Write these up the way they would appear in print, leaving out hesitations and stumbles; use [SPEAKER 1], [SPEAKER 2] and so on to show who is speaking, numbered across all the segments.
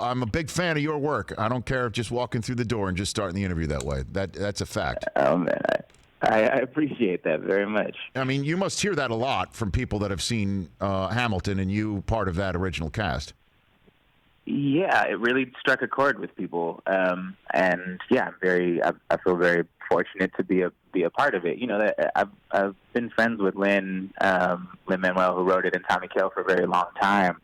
[SPEAKER 1] I'm a big fan of your work. I don't care if just walking through the door and just starting the interview that way. That's a fact.
[SPEAKER 2] Oh, man, I appreciate that very much.
[SPEAKER 1] I mean, you must hear that a lot from people that have seen Hamilton and you part of that original cast.
[SPEAKER 2] Yeah, it really struck a chord with people, and yeah, I feel very fortunate to be a part of it. You know, that I've been friends with Lin-Manuel, who wrote it, and Tommy Kail for a very long time,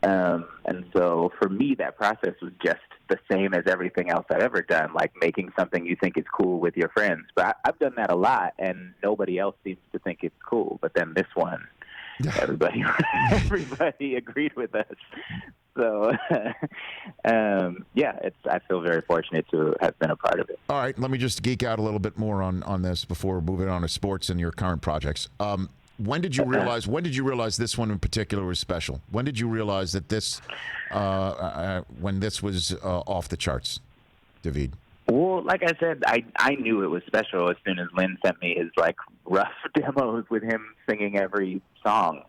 [SPEAKER 2] and so for me, that process was just the same as everything else I've ever done, like making something you think is cool with your friends. But I've done that a lot, and nobody else seems to think it's cool. But then this one, everybody agreed with us. So, yeah, I feel very fortunate to have been a part of it.
[SPEAKER 1] All right, let me just geek out a little bit more on this before moving on to sports and your current projects. When did you realize? When did you realize this one in particular was special? When did you realize that this, when this was off the charts, David?
[SPEAKER 2] Well, like I said, I knew it was special as soon as Lin sent me his rough demos with him singing every song,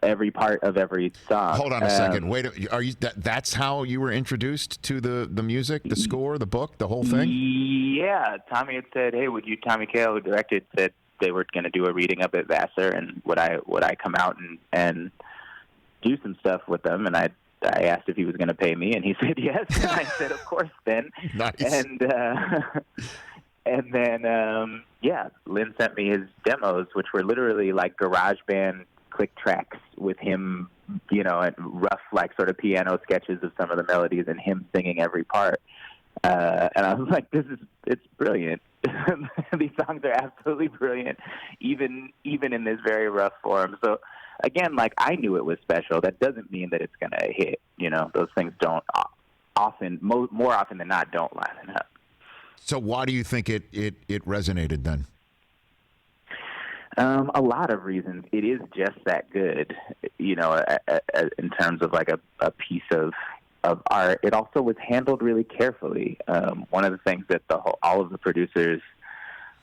[SPEAKER 2] every part of every song.
[SPEAKER 1] Hold on a second. Wait, are you? That's how you were introduced to the music, the score, the book, the whole thing?
[SPEAKER 2] Yeah, Tommy had said, "Hey, would you?" Tommy Kail, who directed, said they were going to do a reading up at Vassar, and would I come out and do some stuff with them? And I asked if he was going to pay me, and he said yes. And I said, of course, then.
[SPEAKER 1] Nice.
[SPEAKER 2] And then, yeah, Lin sent me his demos, which were literally like GarageBand click tracks with him, you know, and rough, sort of piano sketches of some of the melodies and him singing every part. And I was like, it's brilliant. These songs are absolutely brilliant, even in this very rough form. So, again, I knew it was special. That doesn't mean that it's going to hit. You know, those things don't often, more often than not, don't line up.
[SPEAKER 1] So why do you think it resonated then?
[SPEAKER 2] A lot of reasons. It is just that good, you know, in terms of a piece of art. It also was handled really carefully. One of the things that all of the producers,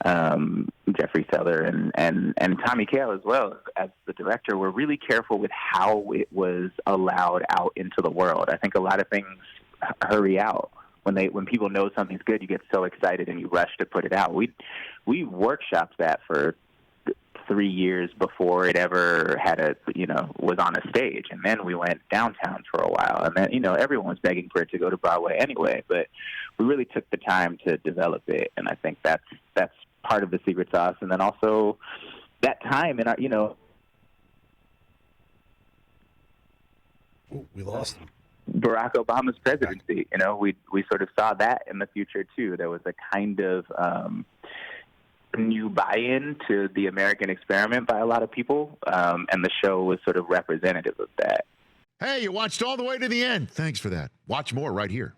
[SPEAKER 2] Jeffrey Seller and Tommy Kail as well as the director, were really careful with how it was allowed out into the world. I think a lot of things hurry out. When people know something's good, you get so excited and you rush to put it out. We workshopped that for 3 years before it ever was on a stage, and then we went downtown for a while, and then everyone was begging for it to go to Broadway anyway. But we really took the time to develop it, and I think that's part of the secret sauce. And then also that time in our
[SPEAKER 3] we lost him.
[SPEAKER 2] Barack Obama's presidency. We sort of saw that in the future too. There was a kind of new buy-in to the American experiment by a lot of people, and the show was sort of representative of that.
[SPEAKER 1] Hey, you watched all the way to the end. Thanks for that. Watch more right here.